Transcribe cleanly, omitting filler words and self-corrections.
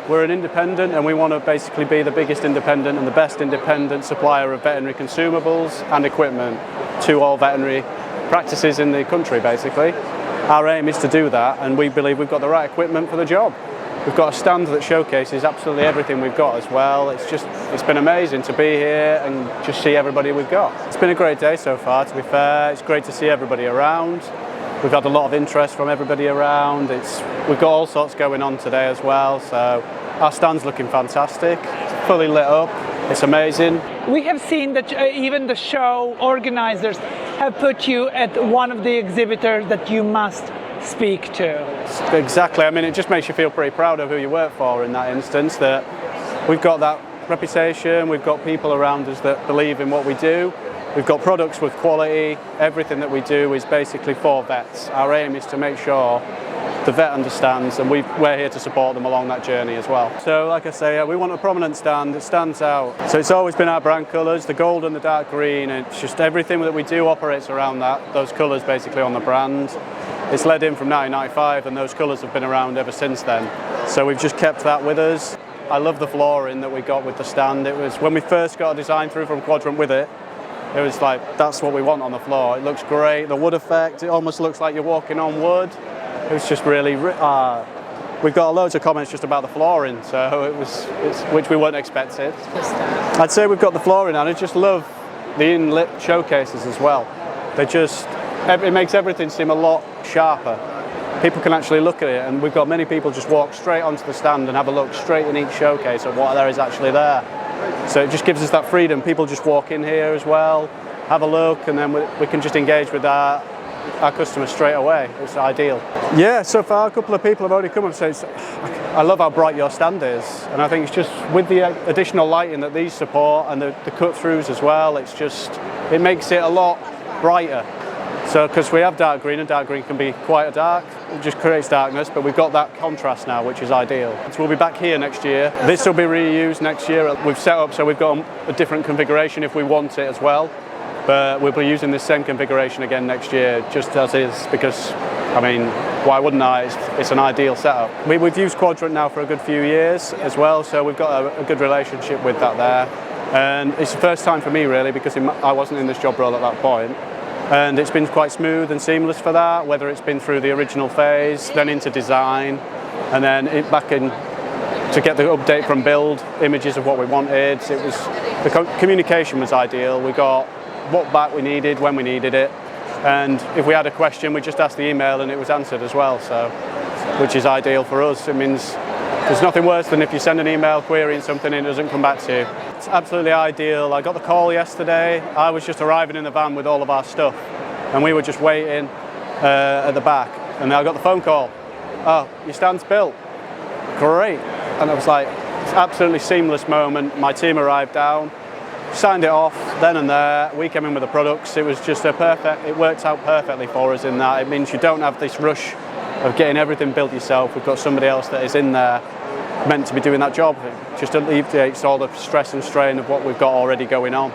We're an independent, and we want to basically be the biggest independent and the best independent supplier of veterinary consumables and equipment to all veterinary practices in the country, basically. Our aim is to do that, and we believe we've got the right equipment for the job. We've got a stand that showcases absolutely everything we've got as well. It's been amazing to be here and just see everybody we've got. It's been a great day so far, to be fair. It's great to see everybody around. We've had a lot of interest from everybody around. We've got all sorts going on today as well, so our stand's looking fantastic. It's fully lit up. It's amazing. We have seen that even the show organizers have put you at one of the exhibitors that you must speak to. Exactly. I mean, it just makes you feel pretty proud of who you work for in that instance, that we've got that reputation, we've got people around us that believe in what we do, we've got products with quality. Everything that we do is basically for vets. Our aim is to make sure the vet understands, and we're here to support them along that journey as well. So like I say, we want a prominent stand that stands out. So it's always been our brand colours, the gold and the dark green. It's just everything that we do operates around those colours basically on the brand. It's led in from 1995, and those colours have been around ever since then. So we've just kept that with us. I love the flooring that we got with the stand. It was when we first got a design through from Quadrant with it, it was like, that's what we want on the floor. It looks great, the wood effect, it almost looks like you're walking on wood. It was just really, we've got loads of comments just about the flooring, so which we weren't expecting. I'd say we've got the flooring, and I just love the inlit showcases as well. It makes everything seem a lot sharper. People can actually look at it, and we've got many people just walk straight onto the stand and have a look straight in each showcase at what there is actually there. So it just gives us that freedom. People just walk in here as well, have a look, and then we can just engage with our customers straight away. It's ideal. Yeah, so far a couple of people have already come and said, I love how bright your stand is, and I think it's just with the additional lighting that these support and the cut-throughs as well, it makes it a lot brighter. So because we have dark green, and dark green can be quite dark, it just creates darkness, but we've got that contrast now, which is ideal. So we'll be back here next year. This will be reused next year. We've set up so we've got a different configuration if we want it as well, but we'll be using this same configuration again next year, just as is, because, I mean, why wouldn't I? It's an ideal setup. We've used Quadrant now for a good few years as well, so we've got a good relationship with that there. And it's the first time for me, really, because I wasn't in this job role at that point. And it's been quite smooth and seamless for that, whether it's been through the original phase, then into design, and then back in to get the update from build, images of what we wanted. The communication was ideal. We got what back we needed, when we needed it, and if we had a question, we just asked the email and it was answered as well, so which is ideal for us. It means there's nothing worse than if you send an email querying something and it doesn't come back to you. It's absolutely ideal. I got the call yesterday. I was just arriving in the van with all of our stuff, and we were just waiting at the back, and then I got the phone call. Oh, your stand's built. Great. And I was like, it's an absolutely seamless moment. My team arrived down, signed it off then and there. We came in with the products. It was just it worked out perfectly for us in that it means you don't have this rush of getting everything built yourself. We've got somebody else that is in there meant to be doing that job. It just alleviates all the stress and strain of what we've got already going on.